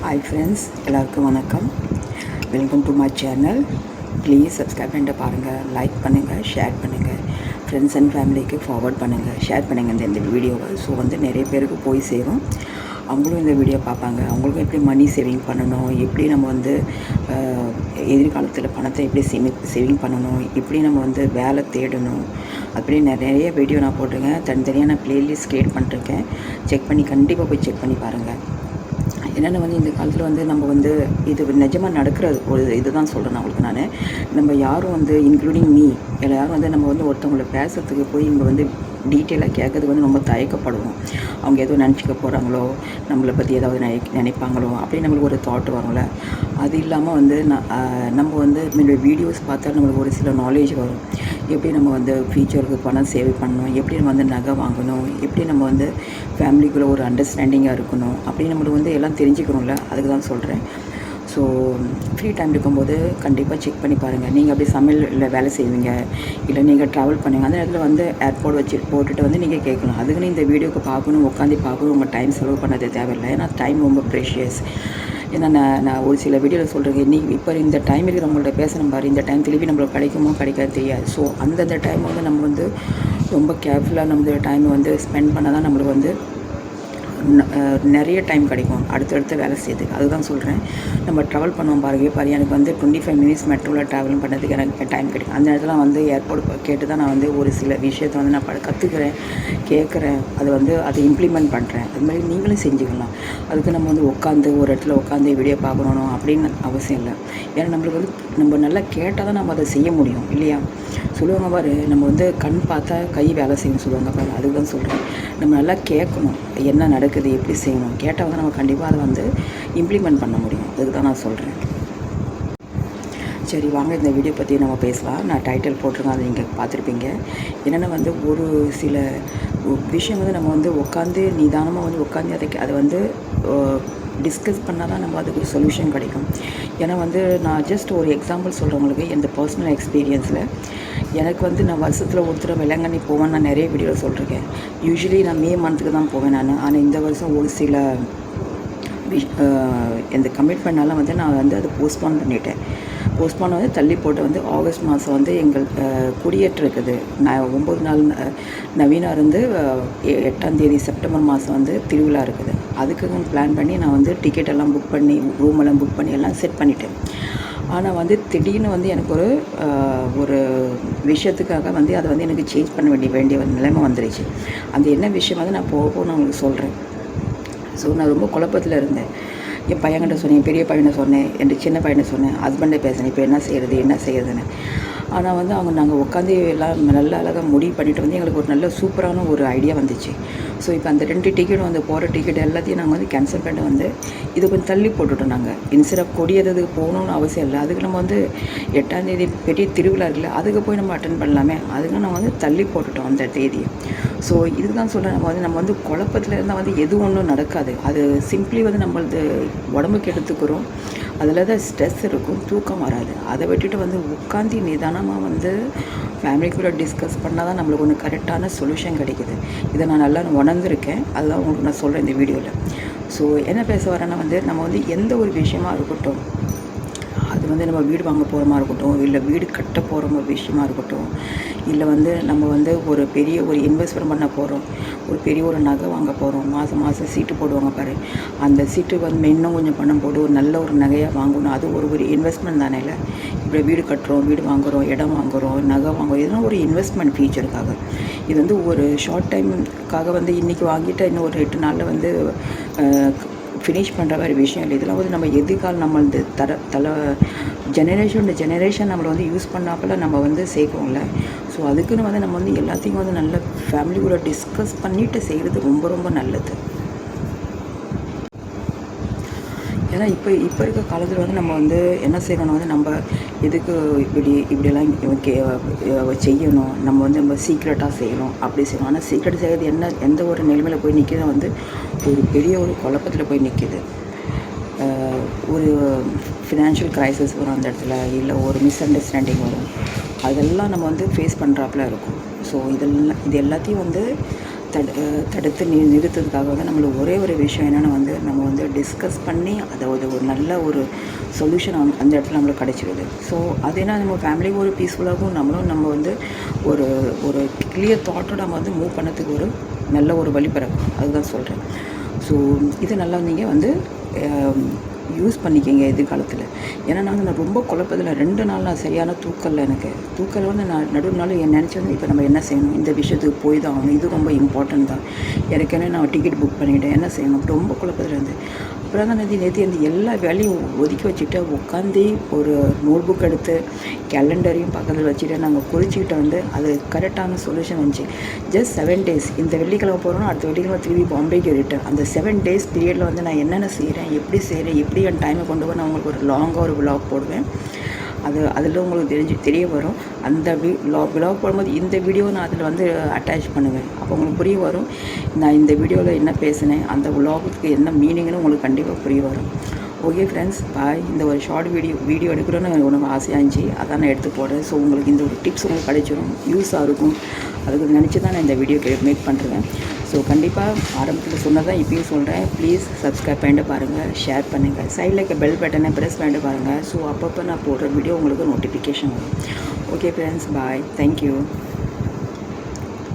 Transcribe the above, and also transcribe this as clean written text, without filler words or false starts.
Hi friends, எல்லாருக்கும் வணக்கம். Welcome to my channel. Please subscribe பண்ணிட்டு பாருங்கள், லைக் பண்ணுங்கள், ஷேர் பண்ணுங்கள், ஃப்ரெண்ட்ஸ் அண்ட் ஃபேமிலிக்கு ஃபார்வர்ட் பண்ணுங்கள், ஷேர் பண்ணுங்கள் இந்த வீடியோவை. ஸோ நிறைய பேருக்கு போய் சேரும், அவங்களும் இந்த வீடியோ பார்ப்பாங்க. அவங்களுக்கும் எப்படி மணி சேவிங் பண்ணணும், எப்படி நம்ம எதிர்காலத்தில் பணத்தை எப்படி சேவிங் பண்ணணும், எப்படி நம்ம வேலை தேடணும், அப்படி நிறைய வீடியோ நான் போட்டிருக்கேன். தனித்தனியாக நான் ப்ளேலிஸ்ட் க்ரியேட் பண்ணிருக்கேன். செக் பண்ணி கண்டிப்பாக போய் செக் பண்ணி பாருங்கள். என்னென்னா இந்த காலத்தில் நம்ம இது நிஜமாக நடக்கிறது ஒரு இதுதான் சொல்கிறேன் அவங்களுக்கு. நம்ம யாரும் இன்க்ளூடிங் மீ யாரும் நம்ம ஒருத்தவங்களை பேசுகிறதுக்கு போய் இங்கே டீட்டெயிலாக கேட்கறதுக்கு ரொம்ப தயக்கப்படுவோம். அவங்க ஏதோ நினச்சிக்க போகிறாங்களோ, நம்மளை பற்றி ஏதாவது நினைப்பாங்களோ அப்படின்னு நம்மளுக்கு ஒரு தாட் வரும்ல. அது இல்லாமல் நம்ம என்னுடைய வீடியோஸ் பார்த்தா நம்மளுக்கு ஒரு சில நாலேஜ் வரும். எப்படி நம்ம ஃபியூச்சருக்கு பணம் சேவ் பண்ணணும், எப்படி நம்ம நகை வாங்கணும், எப்படி நம்ம ஃபேமிலிக்குள்ளே ஒரு அண்டர்ஸ்டாண்டிங்காக இருக்கணும் அப்படின்னு நம்மளுக்கு எல்லாம் தெரிஞ்சுக்கணும்ல. அதுக்கு தான் சொல்கிறேன். ஸோ ஃப்ரீ டைம் இருக்கும்போது கண்டிப்பாக செக் பண்ணி பாருங்கள். நீங்கள் அப்படி சமையலில் வேலை செய்வீங்க, இல்லை நீங்கள் ட்ராவல் பண்ணுவீங்க, அந்த நேரத்தில் ஏர்போர்ட் போட்டுட்டு நீங்கள் கேட்கலாம். அதுக்குன்னு இந்த வீடியோக்கு பார்க்கணும், உட்காந்து பார்க்கணும், உங்கள் டைம் செலவு பண்ணது தேவையில்லை. ஏன்னா டைம் ரொம்ப ப்ரெஷியஸ். ஏன்னா நான் ஒரு சில வீடியோவில் சொல்கிறேன், இப்போ இந்த டைம் இருக்கிற நம்மள்ட்ட பேசணும் பாரு, இந்த டைம் திருப்பி நம்மளுக்கு கிடைக்குமோ கிடைக்காது தெரியாது. ஸோ அந்தந்த டைம் நம்ம ரொம்ப கேர்ஃபுல்லாக நம்ம டைமை ஸ்பெண்ட் பண்ணால் தான் நம்மளுக்கு நிறைய டைம் கிடைக்கும் அடுத்தடுத்த வேலை செய்யுதுக்கு. அதுதான் சொல்கிறேன். நம்ம ட்ராவல் பண்ணுவோம் பாரு, எனக்கு 25 மினிட்ஸ் மெட்ரோவில் ட்ராவல் பண்ணுறதுக்கு எனக்கு டைம் கிடைக்கும். அந்த நேரத்தில் ஏர்போர்ட் கேட்டு தான் நான் ஒரு சில விஷயத்தை நான் கற்றுக்கிறேன், கேட்குறேன், அதை இம்ப்ளிமெண்ட் பண்ணுறேன். அது மாதிரி நீங்களும் செஞ்சுக்கலாம். அதுக்கு நம்ம உட்காந்து ஒரு இடத்துல உட்காந்து வீடியோ பார்க்கணும் அப்படின்னு அவசியம் இல்லை. ஏன்னா நம்மளுக்கு நம்ம நல்லா கேட்டால் தான் நம்ம அதை செய்ய முடியும் இல்லையா? சொல்லுவாங்க பாரு, நம்ம கண் பார்த்தா கை வேலை செய்யணும் சொல்லுவாங்க பாரு. அதுக்கு தான் சொல்கிறேன். நம்ம நல்லா கேட்கணும், என்ன நடக்குது, எப்படி செய்யணும், கேட்டால் நம்ம கண்டிப்பாக அதை இம்ப்ளிமெண்ட் பண்ண முடியும். அதுக்கு தான் நான் சொல்கிறேன். சரி, வாங்க இந்த வீடியோ பற்றி நம்ம பேசலாம். நான் டைட்டில் போட்டிருக்கேன், அதை நீங்கள் பார்த்துருப்பீங்க. என்னென்னா ஒரு சில விஷயம் நம்ம உட்காந்து நிதானமாக உட்காந்து அதை டிஸ்கஸ் பண்ணால் தான் நம்ம அதுக்கு ஒரு சொல்யூஷன் கிடைக்கும். ஏன்னா நான் ஜஸ்ட் ஒரு எக்ஸாம்பிள் சொல்கிறவங்களுக்கு எந்த பர்சனல் எக்ஸ்பீரியன்ஸில் எனக்கு நான் வருஷத்தில் ஒருத்தர் வேளாங்கண்ணி போவேன். நான் நிறைய வீடியோவில் சொல்லியிருக்கேன். யூஸ்வலி நான் மே மந்த்துக்கு தான் போவேன் நான். ஆனால் இந்த வருஷம் ஒரு சில இந்த கமிட்மெண்ட்னால நான் அதை போஸ்ட்போன் பண்ணிட்டேன். போஸ்ட்போன் தள்ளி போட்டு ஆகஸ்ட் மாதம் எங்கள் குடியேற்ற இருக்குது. 9 நாள் நவீனா 8ஆம் தேதி செப்டம்பர் மாதம் திருவிழா இருக்குது. அதுக்கு பிளான் பண்ணி நான் டிக்கெட் எல்லாம் புக் பண்ணி, ரூம் எல்லாம் புக் பண்ணி எல்லாம் செட் பண்ணிட்டேன். ஆனால் திடீர்னு எனக்கு ஒரு விஷயத்துக்காக அதை எனக்கு சேஞ்ச் பண்ண வேண்டிய நிலைமை வந்துருச்சு. அந்த என்ன விஷயம் நான் போக நான் உங்களுக்கு சொல்கிறேன். ஸோ நான் ரொம்ப குழப்பத்தில் இருந்தேன். என் பையன்கிட்ட சொன்னேன், பெரிய பையனை சொன்னேன், என் சின்ன பையனை சொன்னேன், ஹஸ்பண்டை பேசினேன், இப்போ என்ன செய்கிறதுன்னு. ஆனால் நாங்கள் உட்காந்து எல்லாம் நல்லா அழகாக முடிவு பண்ணிவிட்டு எங்களுக்கு ஒரு நல்ல சூப்பரான ஒரு ஐடியா வந்துச்சு. ஸோ இப்போ அந்த 2 டிக்கெட் போகிற டிக்கெட் எல்லாத்தையும் நாங்கள் கேன்சல் பண்ணிட்டு இது கொஞ்சம் தள்ளி போட்டுவிட்டோம். நாங்கள் இன்ஸ்டெட் கொடியேறதுக்கு போகணுன்னு அவசியம் இல்லை. அதுக்கு நம்ம 8ஆம் தேதி பெரிய திருவிழா இருக்குல்ல, அதுக்கு போய் நம்ம அட்டன் பண்ணலாமே, அதுக்கு நம்ம தள்ளி போட்டுட்டோம் அந்த தேதியை. ஸோ இதுக்கு தான் சொல்கிறேன், நம்ம குழப்பத்தில் இருந்தால் எது ஒன்றும் நடக்காது. அது சிம்பிளி நம்மளது உடம்புக்கு எடுத்துக்கிறோம். அதில் தான் ஸ்ட்ரெஸ் இருக்கும், தூக்கம் வராது. அதை விட்டுட்டு உட்காந்து நிதானமாக ஃபேமிலிக்குள்ளே டிஸ்கஸ் பண்ணால் தான் நம்மளுக்கு ஒன்று கரெக்டான சொல்யூஷன் கிடைக்குது. இதை நான் நல்லா உணர்ந்திருக்கேன். அதுதான் உங்களுக்கு நான் சொல்கிறேன் இந்த வீடியோவில். ஸோ என்ன பேச வரேன்னா நம்ம எந்த ஒரு விஷயமா இருக்கட்டும், அது நம்ம வீடு வாங்க போகிறோமா இருக்கட்டும், இல்லை வீடு கட்ட போகிற விஷயமா இருக்கட்டும், இல்லை நம்ம ஒரு பெரிய ஒரு இன்வெஸ்ட்மெண்ட் பண்ண போகிறோம், ஒரு பெரிய ஒரு நகை வாங்க போகிறோம், மாதம் சீட்டு போடுவாங்க பாரு, அந்த சீட்டு இன்னும் கொஞ்சம் பணம் போட்டு ஒரு நல்ல ஒரு நகையாக வாங்கணும். அது ஒரு இன்வெஸ்ட்மெண்ட் தானே. இல்லை இப்போ வீடு கட்டுறோம், வீடு வாங்குகிறோம், இடம் வாங்குகிறோம், நகை வாங்குகிறோம், இதெல்லாம் ஒரு இன்வெஸ்ட்மெண்ட் ஃபியூச்சருக்காக. இது ஒரு ஷார்ட் டைமுக்காக இன்றைக்கி வாங்கிட்டு இன்னும் ஒரு 8 நாளில் ஃபினிஷ் பண்ணுற மாதிரி விஷயம் இல்லை. இதெல்லாம் நம்ம எதிர்காலம் நம்மளது ஜெனரேஷன் நம்மளை யூஸ் பண்ணாப்பில் நம்ம சேர்க்குறோம்ல. ஸோ அதுக்குன்னு நம்ம எல்லாத்தையும் நல்ல ஃபேமிலி கூட டிஸ்கஸ் பண்ணிவிட்டு செய்கிறது ரொம்ப ரொம்ப நல்லது. ஏன்னா இப்போ இருக்க காலத்தில் நம்ம என்ன செய்யணும், நம்ம எதுக்கு இப்படியெல்லாம் செய்யணும், நம்ம சீக்ரெட்டாக செய்யணும், அப்படி செய்யணும். ஆனால் சீக்ரெட் செய்கிறது எந்த ஒரு நிலைமையில் போய் நிற்கிது, ஒரு பெரிய ஒரு குழப்பத்தில் போய் நிற்கிது. ஒரு ஃபினான்ஷியல் க்ரைசிஸ் வரும் அந்த இடத்துல, இல்லை ஒரு மிஸ் அண்டர்ஸ்டாண்டிங் வரும். அதெல்லாம் நம்ம ஃபேஸ் பண்ணுறாப்புல இருக்கும். ஸோ இது எல்லாத்தையும் தடுத்து நிறுத்துறதுக்காக வந்து நம்மளுக்கு ஒரே ஒரு விஷயம் என்னென்னா வந்து நம்ம வந்து டிஸ்கஸ் பண்ணி அதை ஒரு நல்ல ஒரு சொல்யூஷன் அந்த இடத்துல நம்மளுக்கு கிடச்சிடுது. ஸோ அது என்ன நம்ம ஃபேமிலி ஒரு பீஸ்ஃபுல்லாகவும் நம்ம வந்து ஒரு ஒரு கிளியர் தாட்டோட நம்ம வந்து மூவ் பண்ணதுக்கு ஒரு நல்ல ஒரு வழி பிறக்கும். அதுதான் சொல்கிறேன். ஸோ இது நல்லா நீங்கள் வந்து யூஸ் பண்ணிக்கிங்க எதிர்காலத்தில். ஏன்னா நான் ரொம்ப குழப்பத்தில் 2 நாள் நான் சரியான தூக்கல் வந்து நான் நடுநாள் நினச்சேன் இப்போ நம்ம என்ன செய்யணும், இந்த விஷயத்துக்கு போய் தான் ஆகணும், இது ரொம்ப இம்பார்ட்டன்ட் தான், ஏற்கனவே நான் டிக்கெட் புக் பண்ணிவிட்டேன், என்ன செய்யணும், ரொம்ப குழப்பத்தில் இருந்தேன். அப்புறம் தான் நேற்று அந்த எல்லா வேலையும் ஒதுக்கி வச்சுட்டு உட்காந்து ஒரு நோட் புக் எடுத்து கேலண்டரையும் பக்கத்தில் வச்சுட்டு நாங்கள் குறிச்சிக்கிட்டு வந்து அது கரெக்டான சொல்யூஷன் வந்துச்சு. ஜஸ்ட் 7 days, இந்த வெள்ளிக்கிழமை போகிறோன்னா அடுத்த வெள்ளிக்கிழமை திரும்பி பாம்பேக்கு ரிட்டர்ன். அந்த 7 days பீரியடில் வந்து நான் என்னென்ன செய்கிறேன், எப்படி என் டைமை கொண்டு போய் நான் உங்களுக்கு ஒரு லாங்காக ஒரு விலாக் போடுவேன். அதில் உங்களுக்கு தெரிய வரும். அந்த விலாக் போடும்போது இந்த வீடியோ நான் அதில் வந்து அட்டாச் பண்ணுவேன். அப்போ உங்களுக்கு புரிய வரும் நான் இந்த வீடியோவில் என்ன பேசினேன், அந்த விலாகுக்கு என்ன மீனிங்னு உங்களுக்கு கண்டிப்பாக புரிய வரும். ஓகே ஃப்ரெண்ட்ஸ், பாய். இந்த ஒரு ஷார்ட் வீடியோ எடுக்கணும்னு உனக்கு ஆசையாக இருந்துச்சு, அதான் நான் எடுத்து போடுறேன். ஸோ உங்களுக்கு இந்த ஒரு டிப்ஸ் உங்களுக்கு கிடைச்சிடும், யூஸாக இருக்கும். அதுக்கு நினச்சி தான் நான் இந்த வீடியோ மேக் பண்ணுறேன். ஸோ கண்டிப்பாக ஆரம்பத்தில் சொன்னதான் இப்பயும் சொல்கிறேன். ப்ளீஸ் சப்ஸ்கிரைப் பண்ணிட்டு பாருங்கள், ஷேர் பண்ணுங்கள், சைடில் இருக்க பெல் பட்டனை ப்ரெஸ் பண்ணிட்டு பாருங்கள். ஸோ அப்பப்போ நான் போடுற வீடியோ உங்களுக்கு நோட்டிஃபிகேஷன் வரும். ஓகே ஃப்ரெண்ட்ஸ், பாய். தேங்க்யூ.